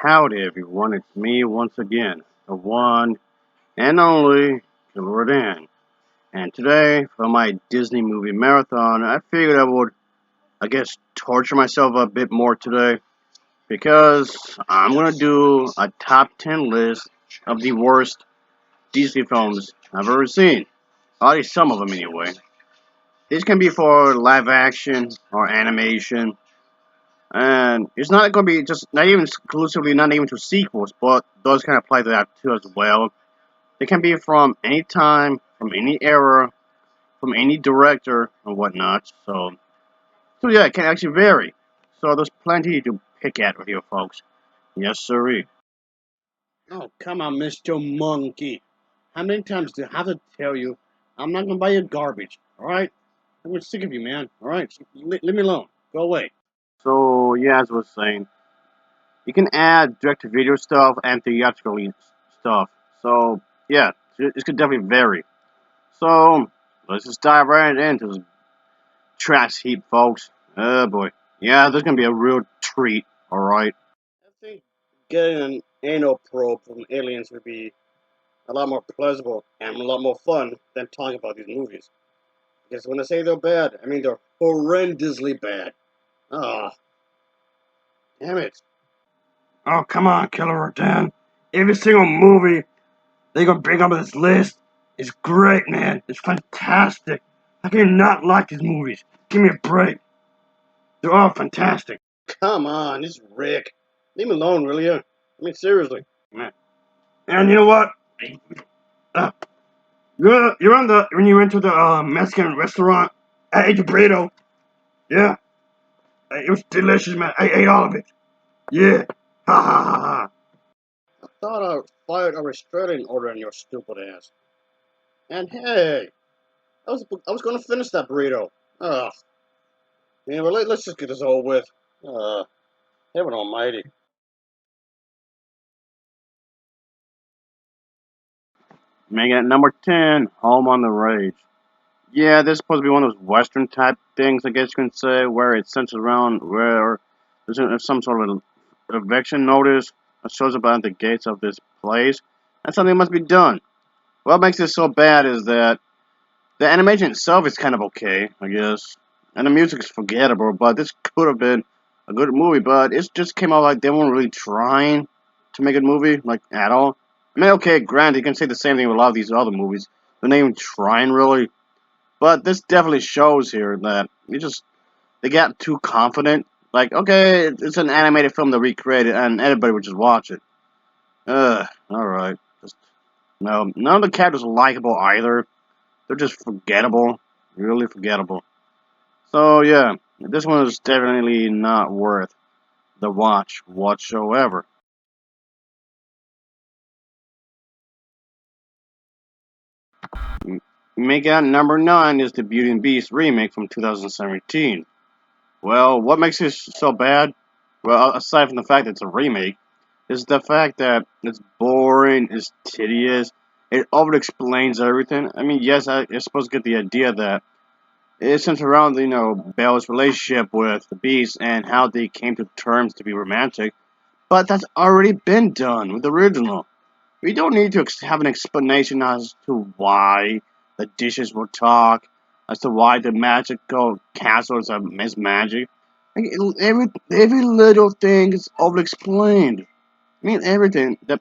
Howdy everyone, it's me once again, the one and only Killer Dan. And today, for my Disney movie marathon, I figured I would, torture myself a bit more today because I'm gonna do a top 10 list of the worst Disney films I've ever seen. At least some of them anyway. These can be for live action or animation, and it's not going to be just not even exclusively not even to sequels, but those can apply to that too as well. They can be from any time, from any era, from any director and whatnot. So yeah, it can actually vary. So there's plenty to pick at with you folks. Yes, sirree. Oh, come on, Mr. Monkey. How many times do I have to tell you I'm not gonna buy you garbage? Alright? I'm sick of you, man. Alright? Leave me alone. Go away. So yeah, as I was saying, you can add direct-to-video stuff and theatrical stuff. So yeah, it could definitely vary. So let's just dive right into this trash heap, folks. Oh boy, yeah, there's gonna be a real treat. All right. I think getting an anal probe from aliens would be a lot more pleasurable and a lot more fun than talking about these movies. Because when I say they're bad, I mean they're horrendously bad. Ah, damn it. Oh, come on, Killer Dan. Every single movie they gonna bring up this list is great, man. It's fantastic. How can you not like these movies? Give me a break. They're all fantastic. Come on, it's Rick. Leave me alone, will you? I mean, seriously. Man. And you know what? Uh, you're on the when you went to the Mexican restaurant. I ate the burrito. Yeah, it was delicious, man. I ate all of it. Yeah. Ha ha ha ha. I thought I fired a restraining order on your stupid ass. And hey, I was going to finish that burrito. Ugh. Yeah, well, let's just get this over with. Heaven Almighty. Making it number 10, Home on the Rage. Yeah, this is supposed to be one of those Western type things, I guess you can say, where it centers around where there's some sort of eviction notice that shows up at the gates of this place, and something must be done. What makes this so bad is that the animation itself is kind of okay, I guess, and the music is forgettable, but this could have been a good movie, but it just came out like they weren't really trying to make a movie, like, at all. I mean, okay, granted, you can say the same thing with a lot of these other movies. They're not even trying, really. But this definitely shows here that they got too confident. Like, okay, it's an animated film to recreate it, and everybody would just watch it. Alright. Just, no, none of the characters are likable either. They're just forgettable. Really forgettable. So, yeah, this one is definitely not worth the watch whatsoever. Make out number 9 is the Beauty and Beast remake from 2017. Well, what makes this so bad? Well, aside from the fact that it's a remake, is the fact that it's boring, it's tedious, it over explains everything. I mean, yes, you're supposed to get the idea that it centers around, Belle's relationship with the Beast and how they came to terms to be romantic, but that's already been done with the original. We don't need to have an explanation as to why the dishes will talk, as to why the magical castles are miss magic. Like, every little thing is over explained. I mean, everything. The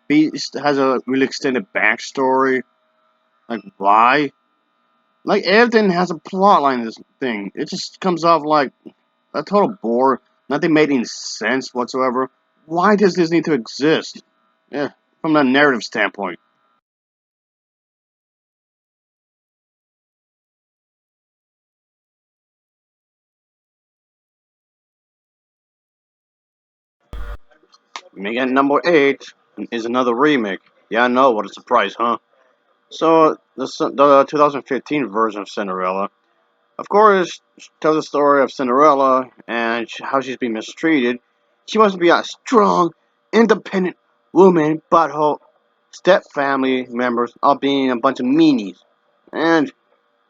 Beast has a really extended backstory. Like, why? Like, everything has a plot line in this thing. It just comes off like a total bore. Nothing made any sense whatsoever. Why does this need to exist? Yeah, from a narrative standpoint. Making number 8 is another remake. Yeah, I know, what a surprise, huh? So, the 2015 version of Cinderella, of course, tells the story of Cinderella and how she's been mistreated. She wants to be a strong, independent woman, but her step family members are being a bunch of meanies. And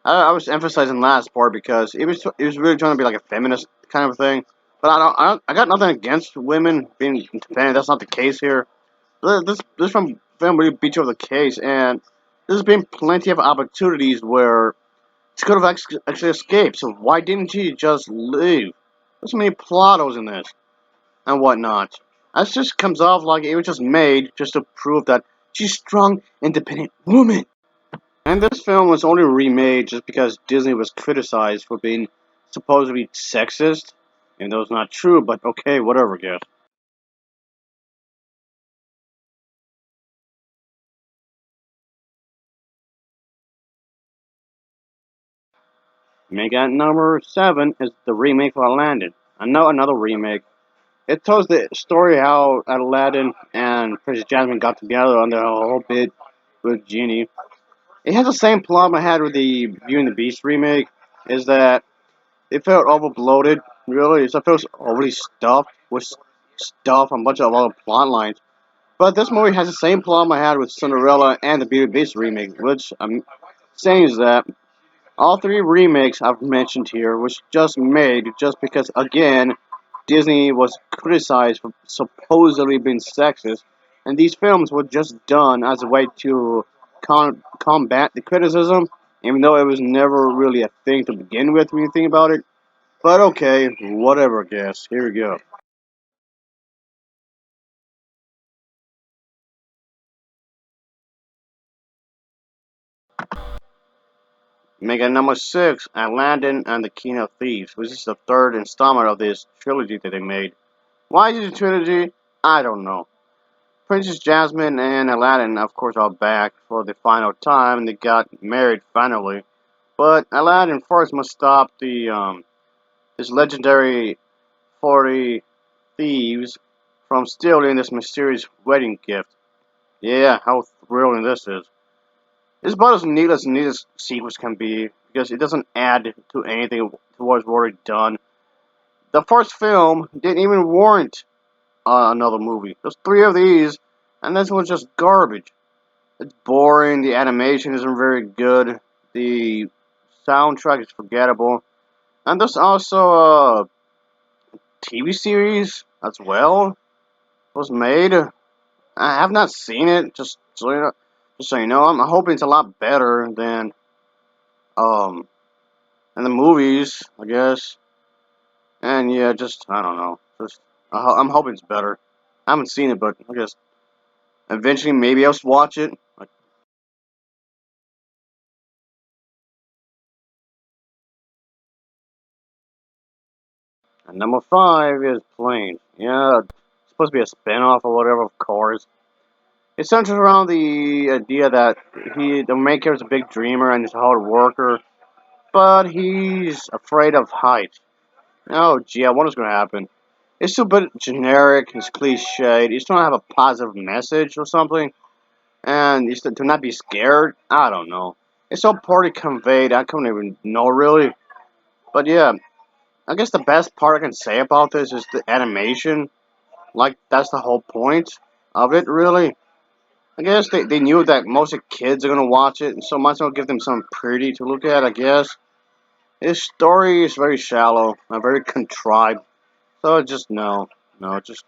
I was emphasizing the last part because it was really trying to be like a feminist kind of thing. But I got nothing against women being independent. That's not the case here. This film really beats you over the case, and there's been plenty of opportunities where she could have actually escaped. So why didn't she just leave? There's so many plot holes in this and whatnot. That just comes off like it was just made just to prove that she's a strong, independent woman. And this film was only remade just because Disney was criticized for being supposedly sexist. And that was not true, but okay, whatever, guess. Mega number 7 is the remake of Aladdin. I know another remake. It tells the story how Aladdin and Princess Jasmine got together on the whole bit with Genie. It has the same problem I had with the Beauty and the Beast remake, is that it felt overbloated, really. It feels overly stuffed with stuff and a bunch of other plot lines. But this movie has the same problem I had with Cinderella and the Beauty and the Beast remake, which I'm saying is that all three remakes I've mentioned here was just made just because, again, Disney was criticized for supposedly being sexist, and these films were just done as a way to combat the criticism, even though it was never really a thing to begin with when you think about it. But okay, whatever, guess. Here we go. Mega number 6, Aladdin and the King of Thieves, which is the third installment of this trilogy that they made. Why is it a trilogy? I don't know. Princess Jasmine and Aladdin, of course, are back for the final time. They got married finally. But Aladdin first must stop this legendary 40 thieves from stealing this mysterious wedding gift. Yeah, how thrilling this is. It's about as needless sequence can be because it doesn't add to anything towards what already done. The first film didn't even warrant another movie. There's three of these, and this one's just garbage. It's boring. The animation isn't very good. The soundtrack is forgettable. And there's also a TV series as well was made. I have not seen it. Just so you know, I'm hoping it's a lot better um than the movies, I guess. And yeah, just I don't know. I'm hoping it's better. I haven't seen it, but I guess eventually maybe I'll watch it. And number 5 is Plane. Yeah, it's supposed to be a spin-off or whatever, of course. It centers around the idea that the main character, is a big dreamer and he's a hard worker, but he's afraid of heights. Oh, gee, I wonder what's going to happen. It's still a bit generic, it's cliched. He's trying to have a positive message or something, and he's to not be scared. I don't know. It's so poorly conveyed, I couldn't even know really. But yeah, I guess the best part I can say about this is the animation. Like, that's the whole point of it, really. I guess they knew that most of the kids are gonna watch it, so might as well give them something pretty to look at, I guess. His story is very shallow and very contrived, so just no, just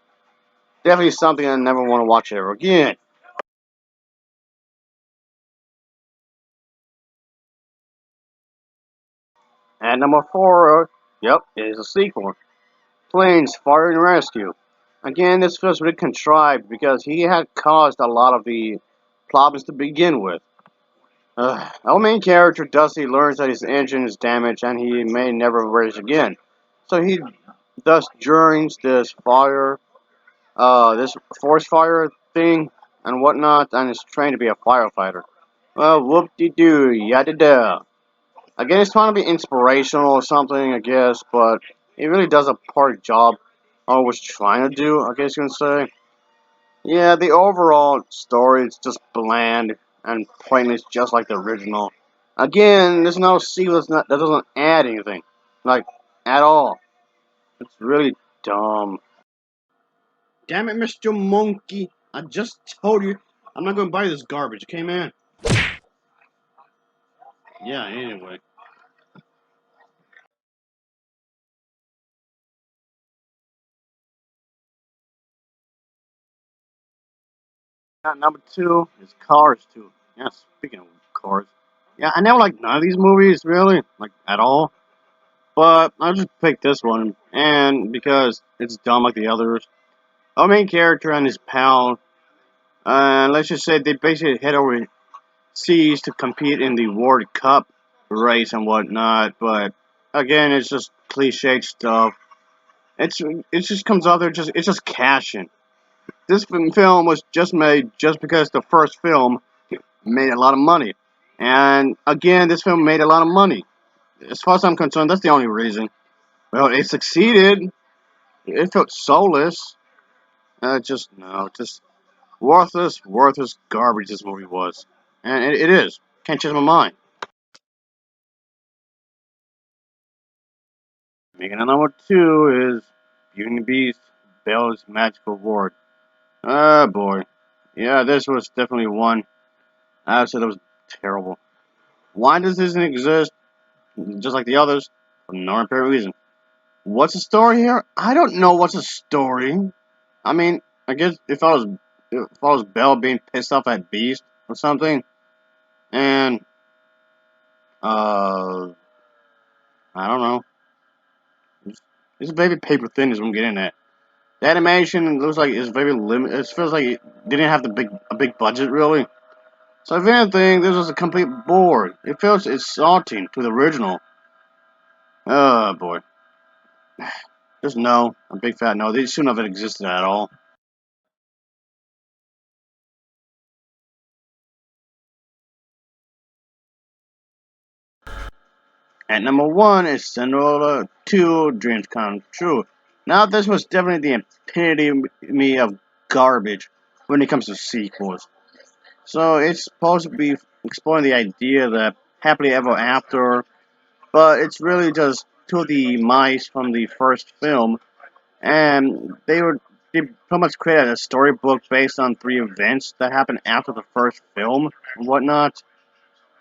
definitely something I never want to watch ever again. And number 4, yep, is a sequel. Planes, Fire and Rescue. Again, this feels really contrived because he had caused a lot of the problems to begin with. Our main character, Dusty, learns that his engine is damaged and he may never race again. So he thus joins this forest fire thing and whatnot, and is trained to be a firefighter. Well, whoop-de-doo, yada-da. Again, it's trying to be inspirational or something, I guess, but it really does a poor job on what it's trying to do, I guess you can say. Yeah, the overall story is just bland and pointless, just like the original. Again, there's no sequel that doesn't add anything, like at all. It's really dumb. Damn it, Mr. Monkey! I just told you I'm not gonna buy this garbage, okay, man? Yeah. Anyway. Number two is Cars 2. Yeah, speaking of cars. Yeah, I never liked none of these movies, really, like, at all. But I just picked this one, and because it's dumb like the others. Our main character and his pal, let's just say they basically head overseas to compete in the World Cup race and whatnot. But again, it's just cliched stuff. It just comes out there, it's just cashing. This film was just made just because the first film made a lot of money. And again, this film made a lot of money. As far as I'm concerned, that's the only reason. Well, it succeeded. It felt soulless. Just no, just worthless garbage. This movie was, and it is. Can't change my mind. Making a number two is Beauty and the Beast, Belle's Magical Ward. Ah, boy. Yeah, this was definitely one. I said it was terrible. Why does this exist? Just like the others, for no apparent reason. What's the story here? I don't know what's the story. I mean, I guess if I was Belle being pissed off at Beast or something, and uh, I don't know. It's very paper thin is what I'm getting at. The animation looks like it's very limited. It feels like it didn't have a big budget really. So if anything, this was a complete bore. It feels insulting to the original. Oh boy. Just no. A big fat no. They shouldn't have existed at all. At number one is Cinderella 2 Dreams Come True. Now this was definitely the epitome of garbage when it comes to sequels. So it's supposed to be exploring the idea that happily ever after, but it's really just two of the mice from the first film, and they pretty much created a storybook based on three events that happened after the first film and whatnot.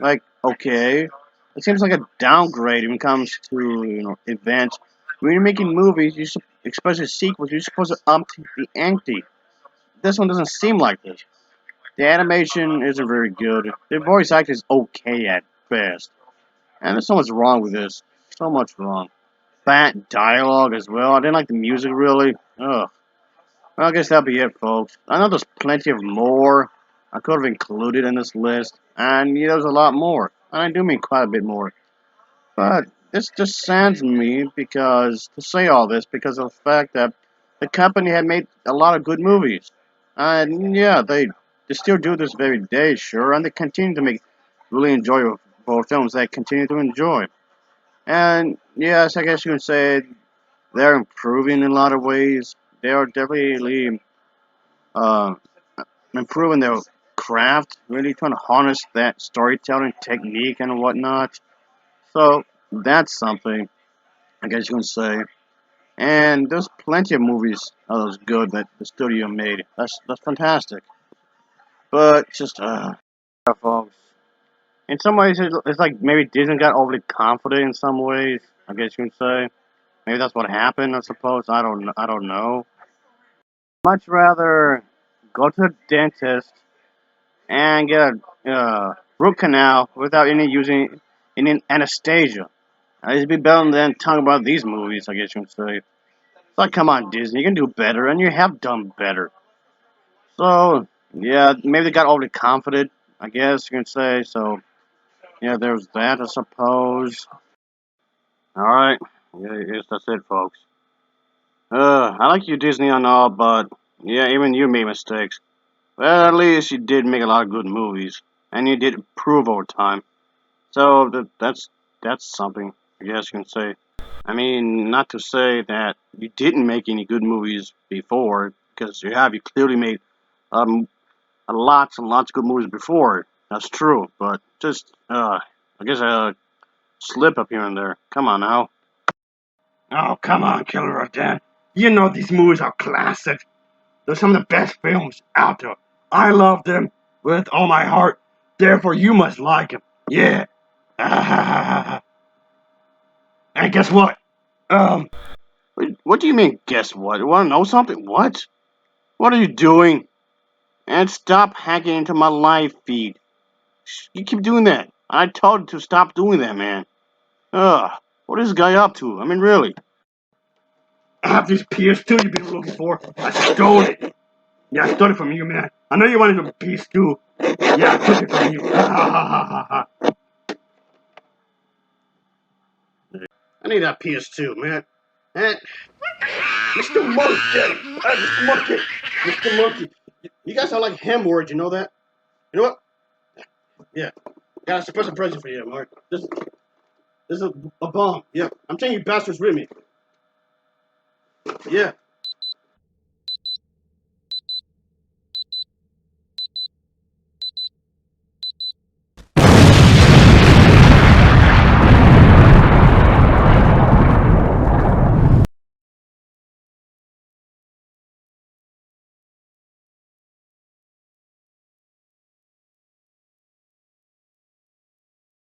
Like, okay, it seems like a downgrade when it comes to events. When you're making movies, especially sequels, you're supposed to up the ante. This one doesn't seem like this. The animation isn't very good. The voice acting is okay at best. And there's so much wrong with this. So much wrong. Bad dialogue as well. I didn't like the music really. Ugh. Well, I guess that'll be it, folks. I know there's plenty of more I could have included in this list. And yeah, there's a lot more. And I do mean quite a bit more. But this just saddens me because, to say all this, because of the fact that the company had made a lot of good movies. And yeah, they still do this very day, sure, and they continue to make really enjoyable films that I continue to enjoy. And yes, I guess you can say they're improving in a lot of ways. They are definitely uh, improving their craft, really trying to harness that storytelling technique and whatnot. So that's something I guess you can say. And there's plenty of movies that was good that the studio made. That's fantastic. But just folks. In some ways, it's like maybe Disney got overly confident in some ways. I guess you can say. Maybe that's what happened. I suppose I don't know. Much rather go to the dentist and get a root canal without any using any anesthesia. It'd be better than talking about these movies. I guess you can say. It's like, come on, Disney, you can do better, and you have done better. So, yeah, maybe they got overly confident, I guess you can say. So, yeah, there's that, I suppose. Alright, yeah, yes, that's it, folks. I like you, Disney, and all, but, yeah, even you made mistakes. Well, at least you did make a lot of good movies, and you did improve over time. So, that's something, I guess you can say. I mean, not to say that you didn't make any good movies before, because you clearly made um, lots and lots of good movies before. That's true, but just I guess a slip up here and there. Come on now. Oh, come on, Killer of Dan. You know these movies are classic. They're some of the best films out there. I love them with all my heart. Therefore, you must like them. Yeah. And guess what? Um. What do you mean? Guess what? You want to know something? What? What are you doing? And stop hacking into my live feed. You keep doing that. I told you to stop doing that, man. Ugh, what is this guy up to? I mean, really. I have this PS2 you've been looking for. I stole it. Yeah, I stole it from you, man. I know you wanted a PS2. Yeah, I took it from you. Ha ha ha ha ha. I need that PS2, man. And Mr. Monkey! Mr. Monkey! Mr. Monkey! You guys are like hemorrhoids, you know that? You know what? Yeah. Got a special present for you, Mark. This is a bomb. Yeah. I'm taking you bastards with me. Yeah.